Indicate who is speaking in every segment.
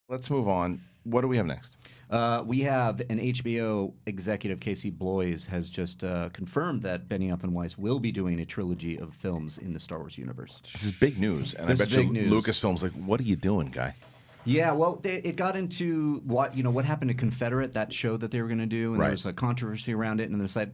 Speaker 1: Let's move on. What do we have next?
Speaker 2: We have an HBO executive, Casey Bloys, has just confirmed that Benioff and Weiss will be doing a trilogy of films in the Star Wars universe.
Speaker 1: This is big news, and
Speaker 2: This
Speaker 1: I
Speaker 2: is
Speaker 1: bet you
Speaker 2: big news.
Speaker 1: Lucasfilm's like, "What are you doing, guy?"
Speaker 2: Yeah, well, it got into what happened to Confederate, that show that they were going to do, and there was a controversy around it, and they said,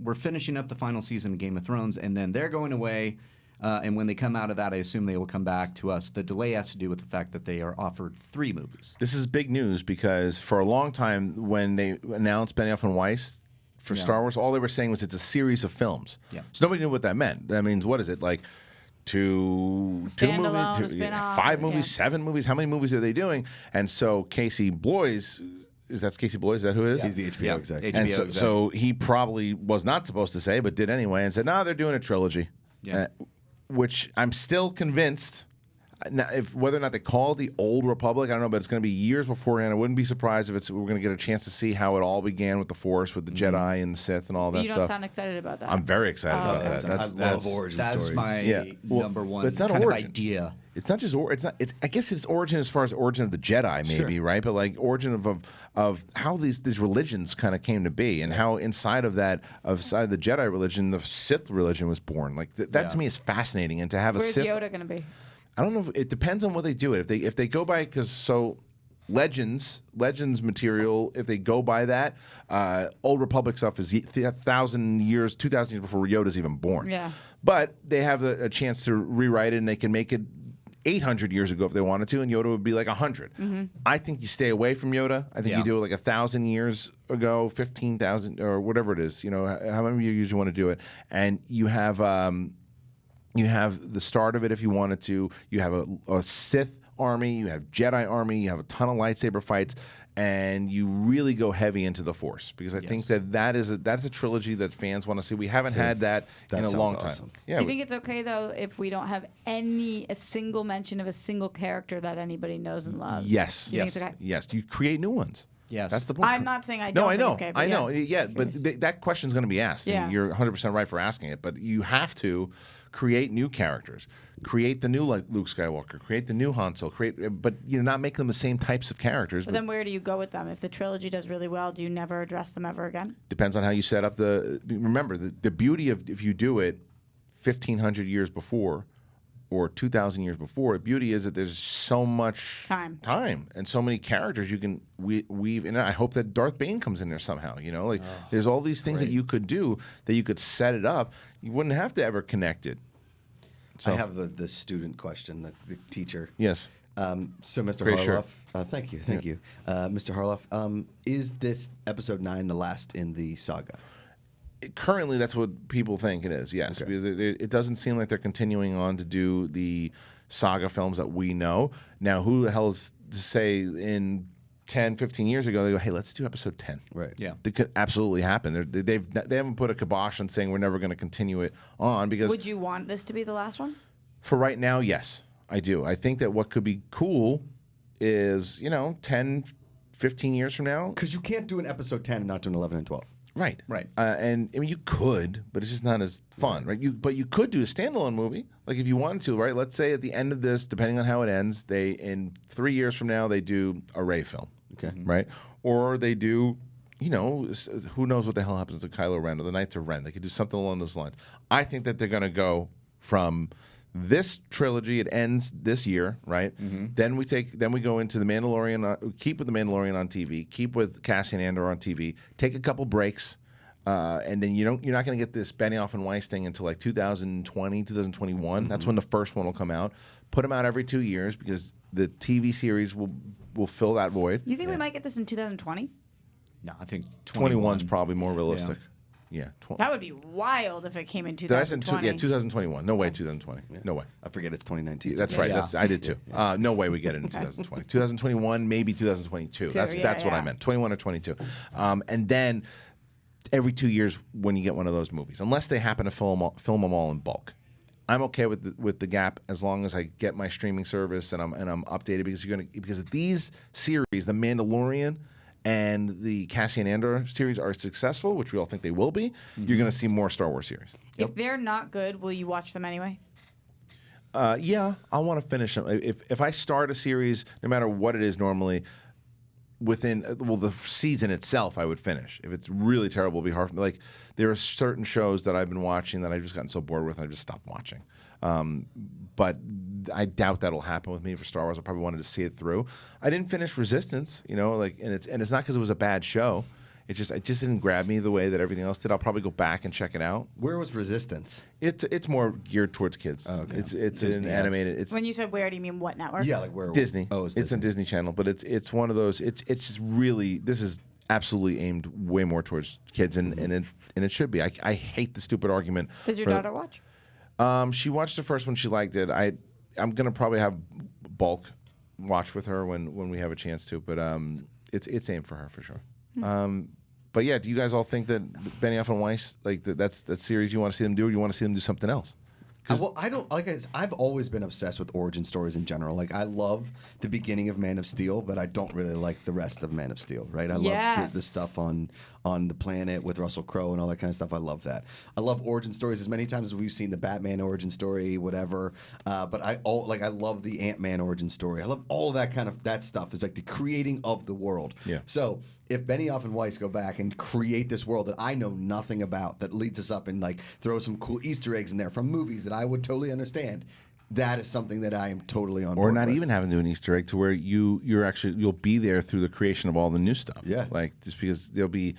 Speaker 2: we're finishing up the final season of Game of Thrones, and then they're going away, and when they come out of that, I assume they will come back to us. The delay has to do with the fact that they are offered 3 movies.
Speaker 1: This is big news because for a long time, when they announced Benioff and Weiss for Star Wars, all they were saying was it's a series of films.
Speaker 2: Yeah.
Speaker 1: So nobody knew what that meant. That means, what is it, like two movies, 5 movies, 7 movies? How many movies are they doing? And so Casey Bloys, that's Casey Bloys? Is that who it is?
Speaker 3: He's the HBO exec.
Speaker 1: And so he probably was not supposed to say, but did anyway, and said, "No, they're doing a trilogy."
Speaker 2: Yeah.
Speaker 1: Which I'm still convinced. Now, whether or not they call it the Old Republic, I don't know, but it's going to be years beforehand. I wouldn't be surprised if we're going to get a chance to see how it all began with the Force, with the Jedi and the Sith and all that
Speaker 4: You
Speaker 1: stuff.
Speaker 4: don't sound excited about that.
Speaker 1: I'm very excited about that.
Speaker 3: I love origin
Speaker 2: That's
Speaker 3: stories.
Speaker 2: my number one
Speaker 1: it's not
Speaker 2: kind
Speaker 1: origin.
Speaker 2: of idea.
Speaker 1: It's not just I guess it's origin as far as origin of the Jedi, maybe, right? But like origin of how these religions kind of came to be, and how inside of the Jedi religion, the Sith religion was born. Like that to me is fascinating, and to have
Speaker 4: Where's
Speaker 1: a Sith.
Speaker 4: Yoda going to be?
Speaker 1: I don't know. It depends on what they do. If they go by Legends material. If they go by that, Old Republic stuff is 1,000 years, 2,000 years before Yoda's even born.
Speaker 4: Yeah.
Speaker 1: But they have a chance to rewrite it, and they can make it 800 years ago if they wanted to, and Yoda would be like 100. I think you stay away from Yoda. I think you do it like 1,000 years ago, 15,000 or whatever it is. However you usually want to do it, and you have the start of it if you wanted to. You have a Sith army, you have Jedi army, you have a ton of lightsaber fights, and you really go heavy into the Force, because I think that's a trilogy that fans want to see. We haven't had that in a long time.
Speaker 3: Awesome.
Speaker 1: Yeah,
Speaker 4: Do you think it's okay though if we don't have a single mention of a single character that anybody knows and loves?
Speaker 1: yes,
Speaker 4: Do you think it's okay?
Speaker 1: yes. You create new ones.
Speaker 2: Yes.
Speaker 1: That's the point.
Speaker 4: I'm not saying I
Speaker 1: No,
Speaker 4: don't
Speaker 1: I
Speaker 4: think
Speaker 1: know.
Speaker 4: it's okay, but
Speaker 1: I know.
Speaker 4: yeah.
Speaker 1: Yeah, but that question's going to be asked.
Speaker 4: Yeah.
Speaker 1: And you're 100% right for asking it. But you have to create new characters, create the new Luke Skywalker, create the new Han Solo, but not make them the same types of characters.
Speaker 4: But then where do you go with them? If the trilogy does really well, do you never address them ever again?
Speaker 1: Depends on how you set up Remember, the beauty of if you do it 1,500 years before or 2,000 years before, the beauty is that there's so much time and so many characters you can weave. And I hope that Darth Bane comes in there somehow. There's all these things that you could do, that you could set it up. You wouldn't have to ever connect it. So,
Speaker 3: I have the student question, the teacher.
Speaker 1: Yes.
Speaker 3: So, Mr.
Speaker 1: Great
Speaker 3: Harloff, thank you. Mr. Harloff, is this episode 9 the last in the saga?
Speaker 1: Currently, that's what people think it is, yes.
Speaker 3: Okay.
Speaker 1: Because it doesn't seem like they're continuing on to do the saga films that we know. Now, who the hell is to say in 10, 15 years ago, they go, hey, let's do episode 10.
Speaker 3: Right.
Speaker 2: Yeah.
Speaker 1: It could absolutely happen. They haven't put a kibosh on saying we're never going to continue it on, because
Speaker 4: Would you want this to be the last one?
Speaker 1: for right now, yes, I do. I think that what could be cool is, 10, 15 years from now.
Speaker 3: Because you can't do an episode 10 and not do an 11 and 12.
Speaker 1: Right.
Speaker 2: Right.
Speaker 1: And I mean, you could, but it's just not as fun, right? But you could do a standalone movie, like if you wanted to, right? Let's say at the end of this, depending on how it ends, in 3 years from now, they do a Rey film.
Speaker 3: Okay.
Speaker 1: Right? Or they do, who knows what the hell happens to Kylo Ren or the Knights of Ren. They could do something along those lines. I think that they're going to go from this trilogy. It ends this year, right? Then we go into the Mandalorian. Keep with the Mandalorian on TV. Keep with Cassian Andor on TV. Take a couple breaks, and then you're not going to get this Benioff and Weiss thing until like 2020, 2021. That's when the first one will come out. Put them out every 2 years, because the TV series will fill that void.
Speaker 4: You think we might get this in 2020?
Speaker 2: No, I think
Speaker 1: 21's probably more realistic. Yeah.
Speaker 4: That would be wild if it came in
Speaker 1: Did I say
Speaker 4: 2020.
Speaker 1: 2021? No way, 2020. No way.
Speaker 3: I forget it's 2019.
Speaker 1: That's right.
Speaker 2: Yeah.
Speaker 1: I did too. No way we get it in 2020. 2021, maybe 2022. That's what I meant. 21 or 22. And then every 2 years when you get one of those movies, unless they happen to film them all in bulk. I'm okay with the gap as long as I get my streaming service and I'm updated, because these series, The Mandalorian and the Cassian Andor series, are successful, which we all think they will be. You're going to see more Star Wars series.
Speaker 4: If they're not good, will you watch them anyway?
Speaker 1: Yeah, I want to finish them. If I start a series, no matter what it is, normally within the season itself, I would finish. If it's really terrible, it'll be hard for me. Like there are certain shows that I've been watching that I've just gotten so bored with, I just stopped watching. But I doubt that'll happen with me for Star Wars. I probably wanted to see it through. I didn't finish Resistance, and it's not because it was a bad show. It just didn't grab me the way that everything else did. I'll probably go back and check it out.
Speaker 3: Where was Resistance?
Speaker 1: It's more geared towards kids.
Speaker 3: Oh, okay.
Speaker 1: It's
Speaker 2: Disney
Speaker 1: an animated. It's
Speaker 4: When you said where, do you mean what network?
Speaker 3: Yeah, like where?
Speaker 1: Disney.
Speaker 3: Oh,
Speaker 1: it's on Disney Channel, but it's one of those. It's just really, this is absolutely aimed way more towards kids, and it should be. I hate the stupid argument.
Speaker 4: Does your daughter watch?
Speaker 1: She watched the first one. She liked it. I'm gonna probably have bulk watch with her when we have a chance to, but it's aimed for her for sure. But yeah, do you guys all think that Benioff and Weiss, like that's that series you want to see them do, or you want to see them do something else?
Speaker 3: Well, I don't like. I've always been obsessed with origin stories in general. Like I love the beginning of Man of Steel, but I don't really like the rest of Man of Steel. Right? I love the stuff on the planet with Russell Crowe and all that kind of stuff. I love that. I love origin stories as many times as we've seen the Batman origin story, whatever. But I love the Ant-Man origin story. I love all that stuff. It's like the creating of the world.
Speaker 1: Yeah.
Speaker 3: So if Benioff and Weiss go back and create this world that I know nothing about, that leads us up and like throw some cool Easter eggs in there from movies that I would totally understand, that is something that I am totally on board
Speaker 1: Or not
Speaker 3: with.
Speaker 1: even having to do an Easter egg to where you'll be there through the creation of all the new stuff.
Speaker 3: Yeah.
Speaker 1: Like just because there'll be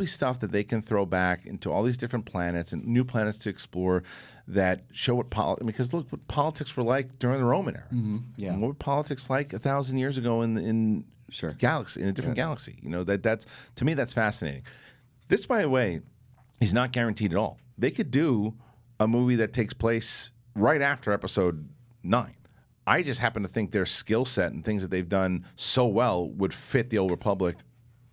Speaker 1: stuff that they can throw back into all these different planets and new planets to explore that show because look what politics were like during the Roman era.
Speaker 2: Yeah.
Speaker 1: And what were politics like 1,000 years ago in
Speaker 3: Sure.
Speaker 1: galaxy, in a different galaxy. That's to me that's fascinating. This, by the way, is not guaranteed at all. They could do a movie that takes place right after Episode 9. I just happen to think their skill set and things that they've done so well would fit the Old Republic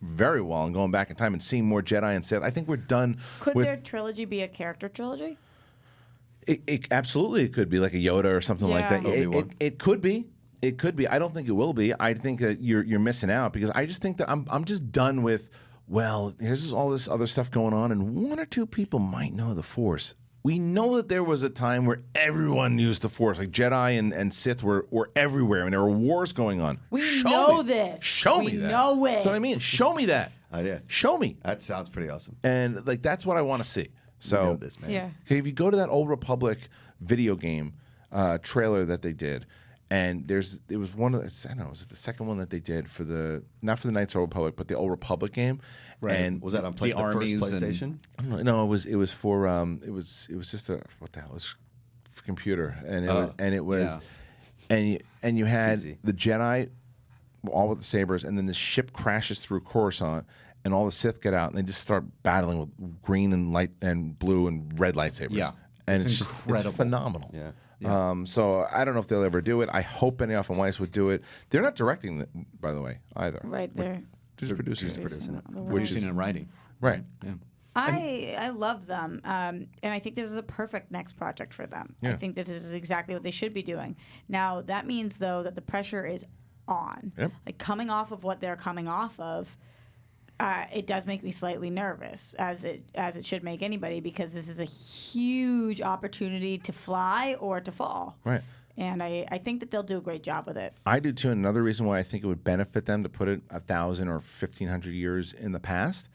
Speaker 1: very well. And going back in time and seeing more Jedi and Sith, I think we're done.
Speaker 4: Could
Speaker 1: with,
Speaker 4: their trilogy be a character trilogy?
Speaker 1: It absolutely it could be like a Yoda or something like that.
Speaker 4: Yeah.
Speaker 1: It could be. It could be. I don't think it will be. I think that you're missing out because I just think that I'm just done with. Well, here's all this other stuff going on, and one or two people might know the Force. We know that there was a time where everyone used the Force, like Jedi and Sith were everywhere, and there were wars going on.
Speaker 4: We know this.
Speaker 1: Show me
Speaker 4: We
Speaker 1: that.
Speaker 4: know it.
Speaker 1: That's what I mean. Show me that.
Speaker 3: Yeah.
Speaker 1: Show me.
Speaker 3: That sounds pretty awesome.
Speaker 1: And like that's what I want to see. So
Speaker 3: You know this, man.
Speaker 4: Yeah.
Speaker 1: okay, if you go to that Old Republic video game trailer that they did, and it was one of the, I don't know, was it the second one that they did for not for the Knights of the Old Republic, but the Old Republic game?
Speaker 2: Right.
Speaker 1: And
Speaker 3: Was that on the first
Speaker 2: armies and-
Speaker 3: PlayStation?
Speaker 1: I don't know, no, it was for it was just a what the hell, it was for computer, and it was
Speaker 2: Yeah.
Speaker 1: and you had
Speaker 3: Easy.
Speaker 1: the Jedi all with the sabers, and then the ship crashes through Coruscant, and all the Sith get out, and they just start battling with green and light and blue and red lightsabers.
Speaker 2: Yeah.
Speaker 1: and
Speaker 2: It's
Speaker 1: it's
Speaker 2: incredible.
Speaker 1: phenomenal.
Speaker 3: Yeah.
Speaker 1: So I don't know if they'll ever do it. I hope Benioff and Weiss would do it. They're not directing it, by the way, either.
Speaker 4: Right there.
Speaker 1: Just producing it.
Speaker 3: producing it.
Speaker 2: Producing and writing.
Speaker 1: Right.
Speaker 2: Yeah.
Speaker 4: I love them, and I think this is a perfect next project for them. I
Speaker 1: Yeah.
Speaker 4: think that this is exactly what they should be doing. Now that means though that the pressure is on.
Speaker 1: Yep.
Speaker 4: Like coming off of what they're coming off of, it does make me slightly nervous, as it should make anybody, because this is a huge opportunity to fly or to fall.
Speaker 1: Right.
Speaker 4: And I think that they'll do a great job with it.
Speaker 1: I do too. And another reason why I think it would benefit them to put it 1,000 or 1,500 years in the past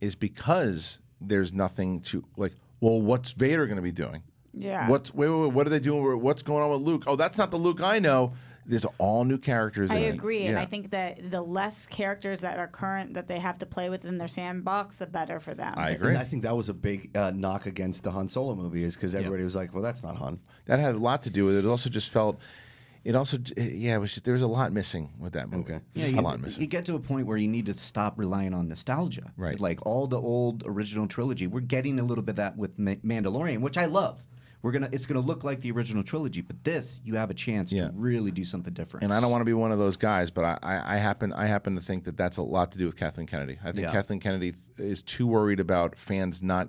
Speaker 1: is because there's nothing to like. Well, what's Vader going to be doing?
Speaker 4: Yeah.
Speaker 1: Wait, what are they doing? What's going on with Luke? Oh, that's not the Luke I know. There's all new characters.
Speaker 4: I
Speaker 1: in it.
Speaker 4: agree, and
Speaker 1: Yeah.
Speaker 4: I think that the less characters that are current that they have to play with in their sandbox, the better for them.
Speaker 1: I agree.
Speaker 3: And I think that was a big knock against the Han Solo movie, is because everybody was like, "Well, that's not Han."
Speaker 1: That had a lot to do with it. It also just felt. It also, yeah, it was just, there was a lot missing with that movie.
Speaker 3: Okay.
Speaker 1: Just a lot missing.
Speaker 2: You get to a point where you need to stop relying on nostalgia.
Speaker 1: Right.
Speaker 2: Like all the old original trilogy. We're getting a little bit of that with Mandalorian, which I love. It's gonna look like the original trilogy, but this you have a chance
Speaker 1: Yeah.
Speaker 2: to really do something different.
Speaker 1: And I don't want to be one of those guys, but I happen to think that that's a lot to do with Kathleen Kennedy. I think
Speaker 2: Yeah.
Speaker 1: Kathleen Kennedy is too worried about fans not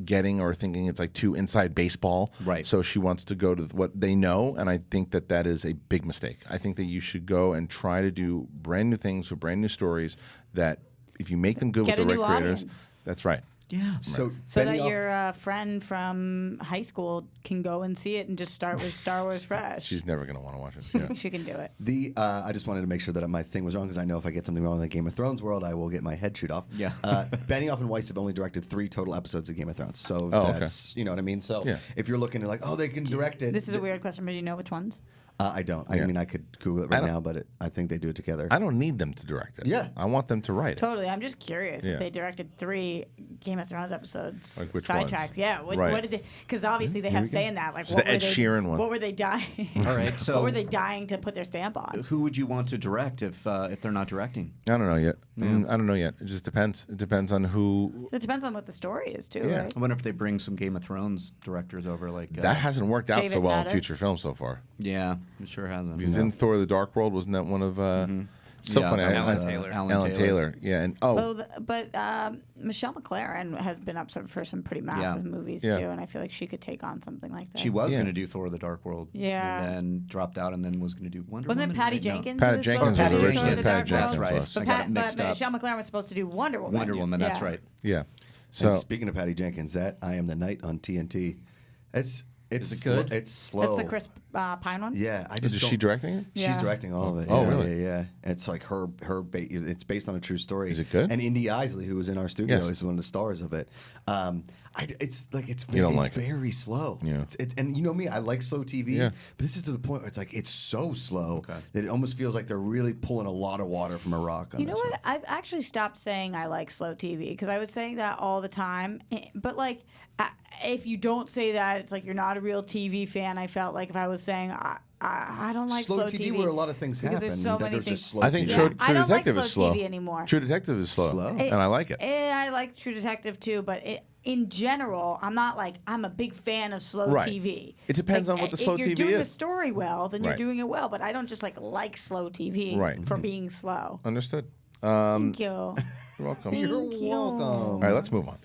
Speaker 1: getting or thinking it's like too inside baseball.
Speaker 2: Right.
Speaker 1: So she wants to go to what they know, and I think that is a big mistake. I think that you should go and try to do brand new things with brand new stories that if you make them good
Speaker 4: Get
Speaker 1: with
Speaker 4: a
Speaker 1: the
Speaker 4: new
Speaker 1: right creators,
Speaker 4: audience.
Speaker 1: that's right.
Speaker 2: Yeah.
Speaker 4: So that your friend from high school can go and see it and just start with Star Wars fresh.
Speaker 1: She's never going to want to watch it. Yeah.
Speaker 4: She can do it.
Speaker 3: I just wanted to make sure that my thing was wrong because I know if I get something wrong in the Game of Thrones world, I will get my head chewed off.
Speaker 2: Yeah.
Speaker 3: Benioff and Weiss have only directed 3 total episodes of Game of Thrones. So that's, you know what I mean? So if you're looking at like, oh, they can direct it.
Speaker 4: This is a weird question, but do you know which ones?
Speaker 3: I don't. I mean, I could Google it right now, but I think they do it together.
Speaker 1: I don't need them to direct it.
Speaker 3: Yeah.
Speaker 1: I want them to write it.
Speaker 4: Totally. I'm just curious if they directed 3 Game of Thrones episodes.
Speaker 1: Like which
Speaker 4: Sidetracked.
Speaker 1: ones?
Speaker 4: Yeah. What did they? Because obviously they have say in that. Like,
Speaker 1: It's the Ed Sheeran one.
Speaker 4: What were they dying?
Speaker 2: All right. So
Speaker 4: what were they dying to put their stamp on?
Speaker 2: who would you want to direct if they're not directing?
Speaker 1: I don't know yet. I don't know yet. It just depends. It depends on who.
Speaker 4: It depends on what the story is too,
Speaker 1: Yeah.
Speaker 4: right?
Speaker 2: I wonder if they bring some Game of Thrones directors over. Like
Speaker 1: That hasn't worked out so
Speaker 4: David
Speaker 1: well in
Speaker 4: Maddox.
Speaker 1: future films so far.
Speaker 2: Yeah, it sure hasn't.
Speaker 1: Because in Thor: The Dark World, wasn't that one of? So
Speaker 2: Yeah,
Speaker 1: funny.
Speaker 2: that
Speaker 5: Alan
Speaker 2: was,
Speaker 5: Taylor.
Speaker 1: Alan Taylor. Yeah, and
Speaker 4: But Michelle McLaren has been up for some pretty massive movies
Speaker 1: Yeah.
Speaker 4: too, and I feel like she could take on something like that.
Speaker 2: She was
Speaker 1: Yeah.
Speaker 2: going to do Thor: The Dark World.
Speaker 4: Yeah.
Speaker 2: And then dropped out, and then was going to do Wonder
Speaker 4: Wasn't
Speaker 2: Woman.
Speaker 4: it Patty
Speaker 2: right? No.
Speaker 4: Jenkins?
Speaker 1: Patty
Speaker 4: who was
Speaker 1: Jenkins
Speaker 4: supposed to
Speaker 1: was
Speaker 4: do
Speaker 1: originally
Speaker 4: Thor: The
Speaker 1: Patty
Speaker 4: Dark
Speaker 1: Jenkins
Speaker 4: World?
Speaker 2: That's right.
Speaker 1: was.
Speaker 2: I
Speaker 4: But,
Speaker 2: got it mixed up.
Speaker 4: Michelle McLaren was supposed to do Wonder Woman.
Speaker 2: Wonder Woman. That's
Speaker 4: Yeah.
Speaker 2: right.
Speaker 1: yeah. So
Speaker 3: And speaking of Patty Jenkins, that I Am the Night on TNT, it's
Speaker 2: it good?
Speaker 3: It's slow.
Speaker 4: That's the Chris Pine one.
Speaker 3: Yeah, I just
Speaker 1: is
Speaker 3: don't-
Speaker 1: she directing it?
Speaker 3: She's
Speaker 4: Yeah.
Speaker 3: directing all of it.
Speaker 1: Oh,
Speaker 3: Yeah,
Speaker 1: really?
Speaker 3: Yeah. It's like it's based on a true story.
Speaker 1: Is it good?
Speaker 3: And Indy Isley, who was in our studio,
Speaker 1: Yes.
Speaker 3: is one of the stars of it. It's
Speaker 1: You don't like it.
Speaker 3: very slow.
Speaker 1: Yeah.
Speaker 3: And you know me, I like slow TV.
Speaker 1: Yeah.
Speaker 3: But this is to the point where it's like it's so slow
Speaker 2: Okay.
Speaker 3: that it almost feels like they're really pulling a lot of water from a rock. On
Speaker 4: You know
Speaker 3: this
Speaker 4: what? I've actually stopped saying I like slow TV because I was saying that all the time. But like, if you don't say that, it's like you're not a real TV fan. I felt like if I was saying I don't like slow
Speaker 3: TV, where a lot of things
Speaker 4: because
Speaker 3: happen.
Speaker 4: there's so
Speaker 3: that
Speaker 4: many
Speaker 3: there's
Speaker 4: things.
Speaker 3: just slow
Speaker 1: I think
Speaker 3: TV.
Speaker 1: True,
Speaker 4: I
Speaker 1: True
Speaker 4: don't like
Speaker 1: Detective is
Speaker 4: slow
Speaker 1: slow.
Speaker 4: TV anymore.
Speaker 1: True Detective is slow,
Speaker 3: Slow?
Speaker 1: and I like it.
Speaker 4: I like True Detective too, but in general, I'm not like I'm a big fan of slow
Speaker 1: Right.
Speaker 4: TV.
Speaker 1: It depends
Speaker 4: Like,
Speaker 1: on what the slow
Speaker 4: if you're
Speaker 1: TV
Speaker 4: doing the
Speaker 1: is.
Speaker 4: story well, then you're
Speaker 1: Right.
Speaker 4: doing it well. But I don't just like slow TV
Speaker 1: Right.
Speaker 4: for being slow.
Speaker 1: Understood.
Speaker 4: Thank you.
Speaker 1: You're welcome.
Speaker 3: You're
Speaker 4: Thank you.
Speaker 3: welcome.
Speaker 1: All right, let's move on.